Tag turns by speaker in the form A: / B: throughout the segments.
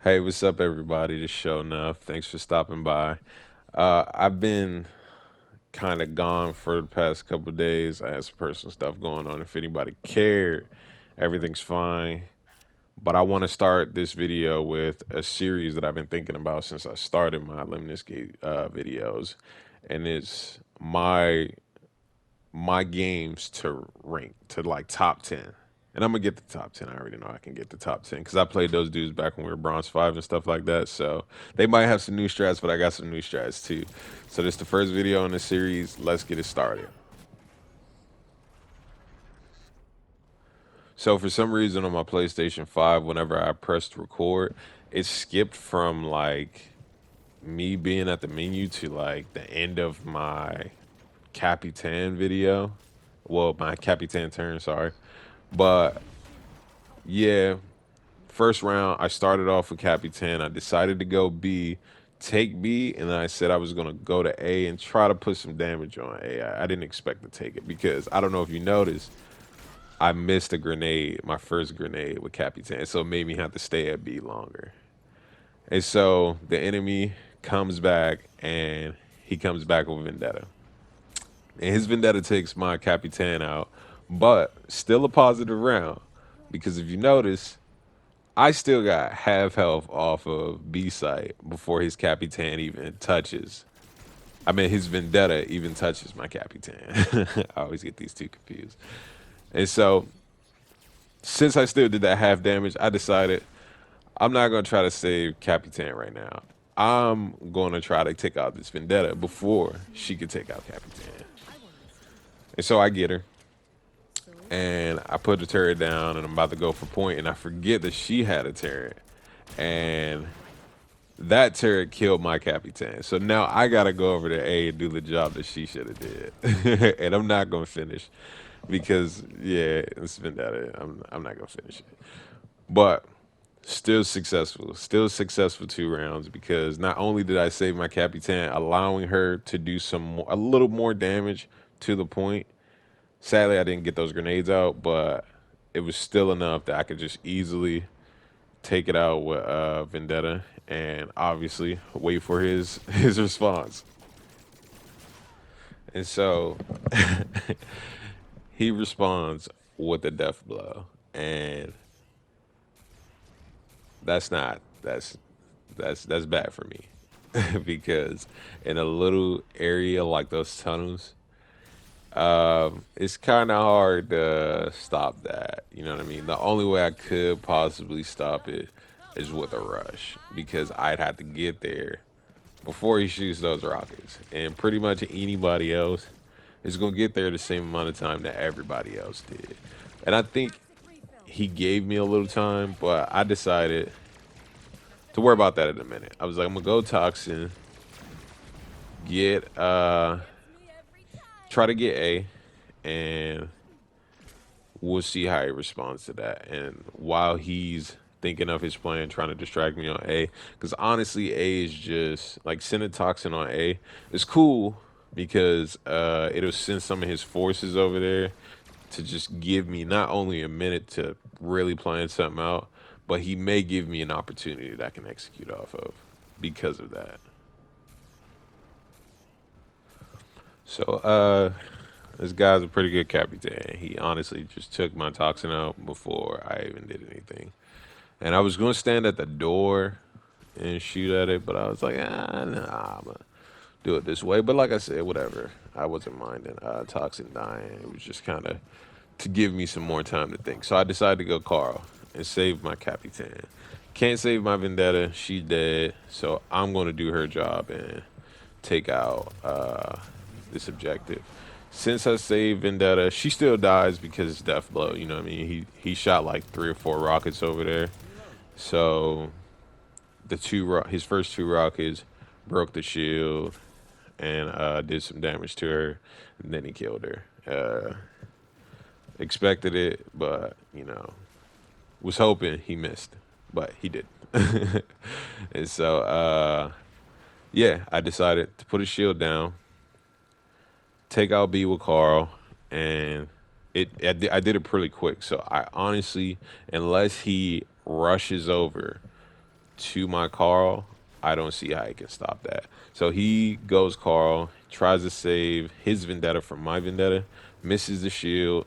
A: Hey, what's up, everybody? This show enough. Thanks for stopping by. I've been kind of gone for the past couple of days. I had some personal stuff going on. If anybody cared, everything's fine. But I want to start this video with a series that I've been thinking about since I started my Lemnis videos, and it's my games to rank to like top 10. And I'm gonna get the top 10. I already know I can get the top 10 because I played those dudes back when we were bronze 5 and stuff like that. So they might have some new strats, but I got some new strats too. So this is the first video in the series. Let's get it started. So for some reason on my PlayStation 5, whenever I pressed record, it skipped from like me being at the menu to like the end of my Capitan video. Well, my Capitan turn, sorry. But yeah, first round, I started off with Capitan. I decided to go B, take B, and then I said I was going to go to A and try to put some damage on A. I didn't expect to take it because I don't know if you noticed, I missed a grenade, my first grenade with Capitan, so it made me have to stay at B longer. And so the enemy comes back and he comes back with Vendetta. And his Vendetta takes my Capitan out, but still a positive round because if you notice, I still got half health off of B site before his Capitan even touches. I mean, his Vendetta even touches my Capitan. I always get these two confused. And so, since I still did that half damage, I decided I'm not going to try to save Capitan right now. I'm going to try to take out this Vendetta before she could take out Capitan. And so I get her, and I put the turret down, and I'm about to go for point, and I forget that she had a turret. And that turret killed my Capitan. So now I gotta go over to A and do the job that she should have did. And I'm not gonna finish because yeah, it's Vendetta. I'm not gonna finish it. But still successful. Still successful 2 rounds because not only did I save my Capitan, allowing her to do a little more damage to the point. Sadly, I didn't get those grenades out, but it was still enough that I could just easily take it out with Vendetta, and obviously wait for his his response. And so he responds with a death blow, and that's not that's bad for me because in a little area like those tunnels, it's kind of hard to stop that. You know what I mean? The only way I could possibly stop it is with a rush because I'd have to get there before he shoots those rockets. And pretty much anybody else is going to get there the same amount of time that everybody else did. And I think he gave me a little time, but I decided to worry about that in a minute. I was like, I'm going to go Toxin, get, try to get A, and we'll see how he responds to that. And while he's thinking of his plan, trying to distract me on A, because honestly, A is just like sending Toxin on A. It's cool because it'll send some of his forces over there to just give me not only a minute to really plan something out, but he may give me an opportunity that I can execute off of because of that. So, this guy's a pretty good Capitan. He honestly just took my Toxin out before I even did anything. And I was going to stand at the door and shoot at it, but I was like, nah, I'm going to do it this way. But like I said, whatever. I wasn't minding Toxin dying. It was just kind of to give me some more time to think. So I decided to go Carl and save my Capitan. Can't save my Vendetta. She's dead. So I'm going to do her job and take out this objective. Since I saved Vendetta, she still dies because it's death blow. You know what I mean? He shot like 3 or 4 rockets over there. So his first 2 rockets broke the shield and did some damage to her, and then he killed her. Expected it, but was hoping he missed, but he did. And so yeah, I decided to put his shield down, take out B with Carl, and I did it pretty quick. So I honestly, unless he rushes over, to my Carl, I don't see how he can stop that. So he goes Carl, tries to save his Vendetta from my Vendetta, misses the shield.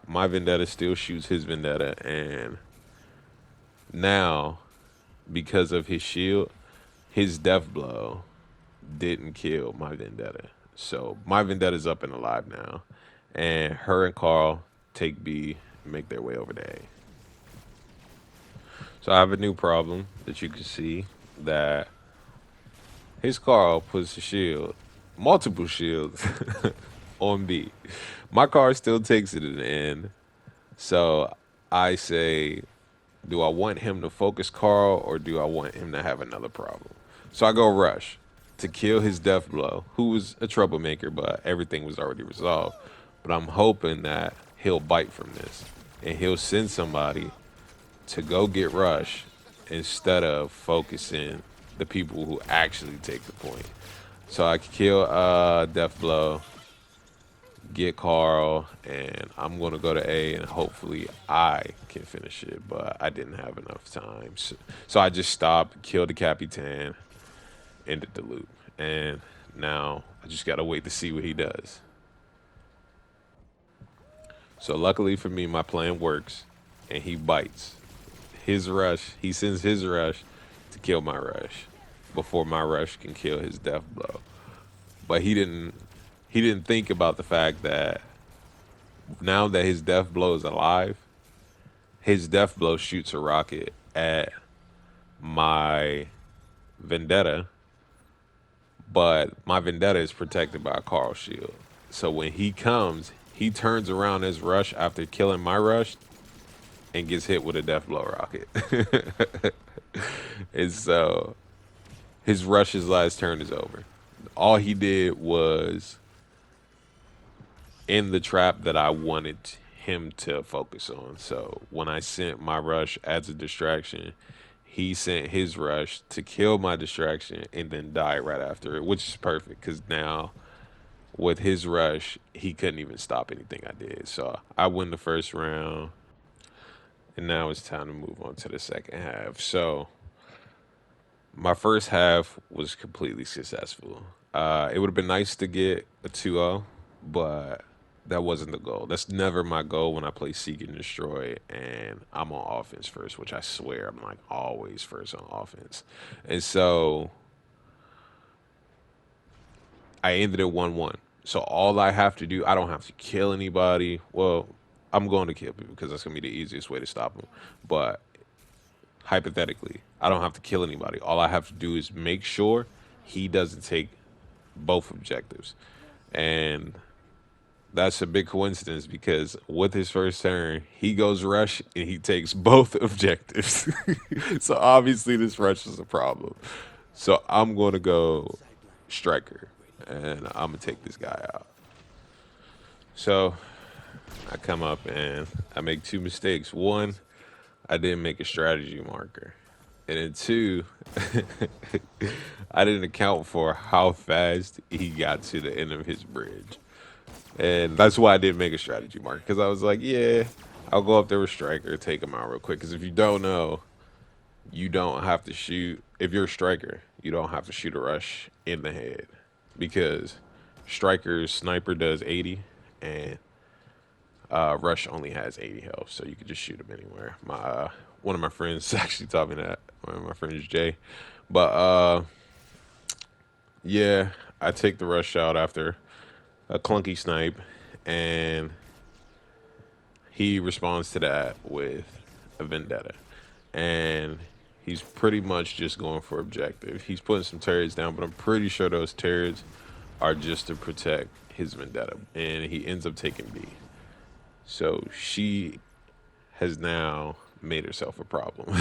A: My Vendetta still shoots his Vendetta, and now because of his shield, his death blow didn't kill my Vendetta. So my Vendetta's up and alive now, and her and Carl take B and make their way over to A. So I have a new problem that you can see that his Carl puts a shield, multiple shields, on B. My car still takes it in the end. So I say, do I want him to focus Carl or do I want him to have another problem? So I go rush to kill his death blow, who was a troublemaker, but everything was already resolved. But I'm hoping that he'll bite from this and he'll send somebody to go get rush instead of focusing the people who actually take the point. So I kill Death Blow, get Carl, and I'm gonna go to A and hopefully I can finish it, but I didn't have enough time. So I just stopped, killed the Capitan, ended the loop. And now I just gotta wait to see what he does. So luckily for me, my plan works and he bites. His rush, he sends his rush to kill my rush before my rush can kill his death blow. But he didn't think about the fact that now that his death blow is alive, his death blow shoots a rocket at my vendetta, but my vendetta is protected by a Carl shield. So when he comes, he turns around his rush after killing my rush and gets hit with a death blow rocket. And so his rush's last turn is over. All he did was in the trap that I wanted him to focus on. So when I sent my rush as a distraction, he sent his rush to kill my distraction and then die right after it, which is perfect because now with his rush, he couldn't even stop anything I did. So I win the first round, and now it's time to move on to the second half. So my first half was completely successful. It would have been nice to get a 2-0, but that wasn't the goal. That's never my goal when I play Seek and Destroy and I'm on offense first, which I swear I'm like always first on offense. And so I ended it 1-1. So all I have to do, I don't have to kill anybody. Well, I'm going to kill people because that's going to be the easiest way to stop them. But hypothetically, I don't have to kill anybody. All I have to do is make sure he doesn't take both objectives. And that's a big coincidence because with his first turn, he goes rush and he takes both objectives. So obviously this rush is a problem. So I'm going to go striker and I'm going to take this guy out. So I come up and I make two mistakes. One, I didn't make a strategy marker. And then two, I didn't account for how fast he got to the end of his bridge. And that's why I didn't make a strategy mark. Because I was like, yeah, I'll go up there with striker, take him out real quick. Because if you don't know, you don't have to shoot. If you're a striker, you don't have to shoot a rush in the head. Because striker's sniper does 80 and rush only has 80 health. So you could just shoot him anywhere. My one of my friends actually taught me that. One of my friends, Jay. But yeah, I take the rush out after a clunky snipe, and he responds to that with a vendetta. And he's pretty much just going for objective. He's putting some turrets down, but I'm pretty sure those turrets are just to protect his vendetta. And he ends up taking B. So she has now made herself a problem.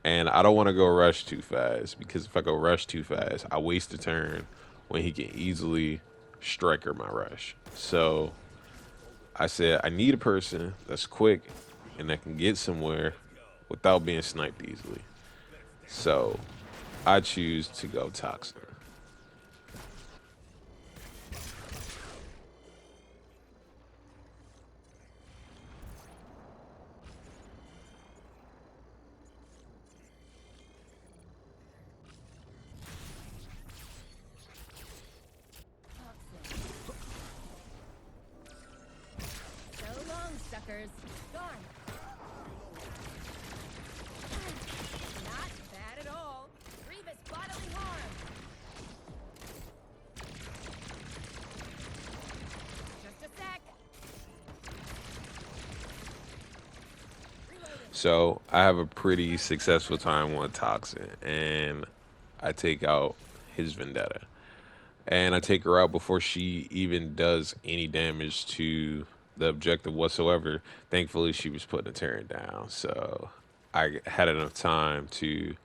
A: And I don't want to go rush too fast because if I go rush too fast, I waste a turn when he can easily striker my rush. So I said, I need a person that's quick and that can get somewhere without being sniped easily. So I choose to go Toxin.
B: suckers. Gone. Not bad at all. Grievous bodily harm. Just a sec. Reloading.
A: So I have a pretty successful time on Toxin, and I take out his Vendetta. And I take her out before she even does any damage to the objective whatsoever. Thankfully, she was putting a turret down, so I had enough time to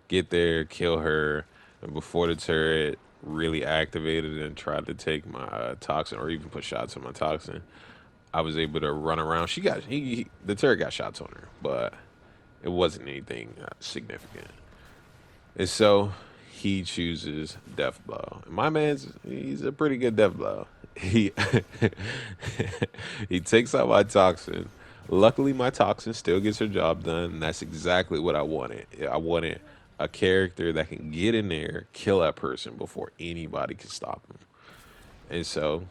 A: get there, kill her, and before the turret really activated and tried to take my toxin or even put shots on my toxin, I was able to run around. The turret got shots on her, but it wasn't anything significant. And so he chooses Death Blow. And my he's a pretty good Death Blow. He he takes out my toxin. Luckily, my toxin still gets her job done. And that's exactly what I wanted. I wanted a character that can get in there, kill that person before anybody can stop him. And so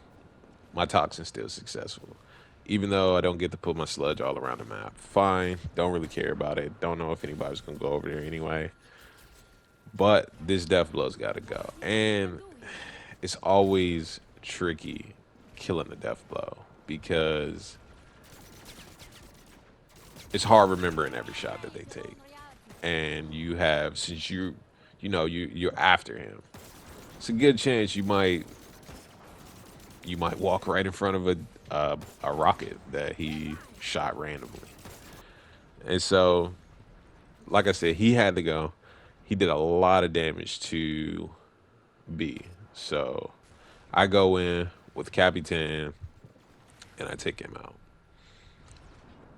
A: my toxin's still successful. Even though I don't get to put my sludge all around the map. Fine. Don't really care about it. Don't know if anybody's going to go over there anyway. But this death blow's got to go. And it's always tricky killing the death blow because it's hard remembering every shot that they take. And you have, since you're after him, it's a good chance you might walk right in front of a rocket that he shot randomly. And so, like I said, he had to go. He did a lot of damage to B. So I go in with Capitan and I take him out.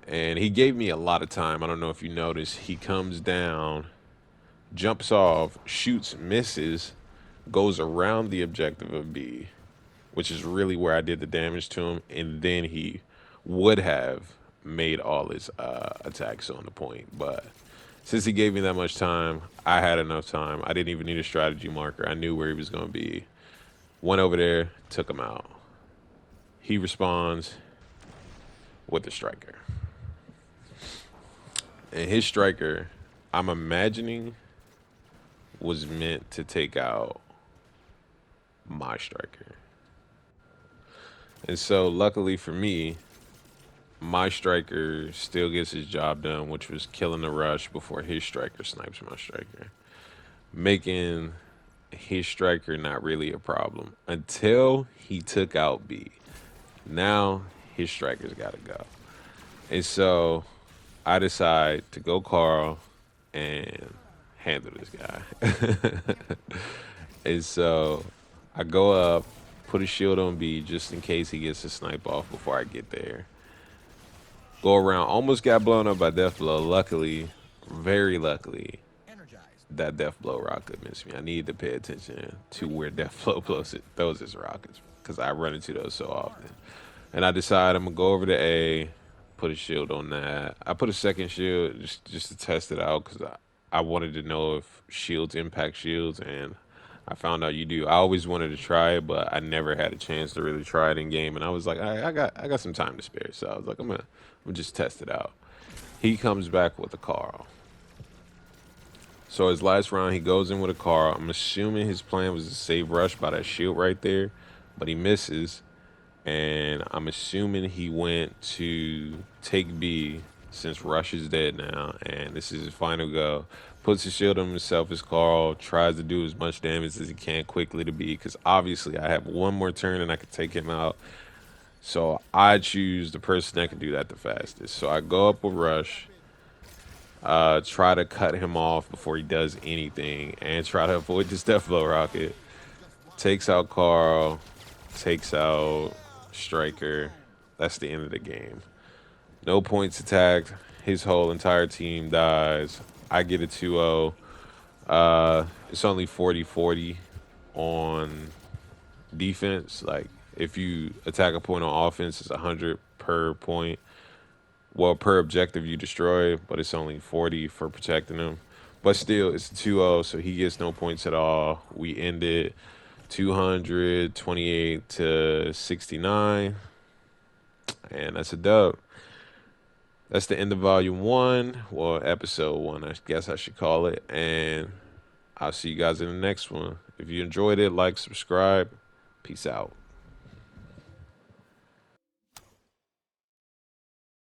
A: And he gave me a lot of time. I don't know if you noticed. He comes down, jumps off, shoots, misses, goes around the objective of B, which is really where I did the damage to him. And then he would have made all his attacks on the point. But since he gave me that much time, I had enough time. I didn't even need a strategy marker. I knew where he was going to be. Went over there, took him out. He responds with the striker. And his striker, I'm imagining, was meant to take out my striker. And so, luckily for me, my striker still gets his job done, which was killing the rush before his striker snipes my striker, making his striker not really a problem until he took out B. Now his striker's got to go. And so I decide to go Carl and handle this guy. And so I go up, put a shield on B just in case he gets a snipe off before I get there. Go around, almost got blown up by Death Blow. Luckily, very luckily, that Death Blow rocket missed me. I need to pay attention to where Death Blow throws his rockets because I run into those so often. And I decide I'm gonna go over to A, put a shield on that. I put a second shield just to test it out because I wanted to know if shields impact shields, and I found out you do. I always wanted to try it, but I never had a chance to really try it in game. And I was like, I got some time to spare, so I was like, I'm gonna just test it out. He comes back with a Carl. So his last round, he goes in with a Carl. I'm assuming his plan was to save Rush by that shield right there, but he misses. And I'm assuming he went to take B since Rush is dead now, and this is his final go. Puts his shield on himself, his Carl, tries to do as much damage as he can quickly to B, because obviously I have one more turn and I can take him out. So I choose the person that can do that the fastest. So I go up with Rush, try to cut him off before he does anything, and try to avoid this Death Blow rocket. Takes out Carl, takes out Striker. That's the end of the game. No points attacked. His whole entire team dies. I get a 2-0. It's only 40-40 on defense. Like, if you attack a point on offense, it's 100 per point. Well, per objective you destroy, but it's only 40 for protecting him. But still, it's a 2-0, so he gets no points at all. We end it 228 to 69. And that's a dub. that's the end of volume one. Well, episode one, I guess I should call it. And I'll see you guys in the next one. If you enjoyed it, like, subscribe. Peace out.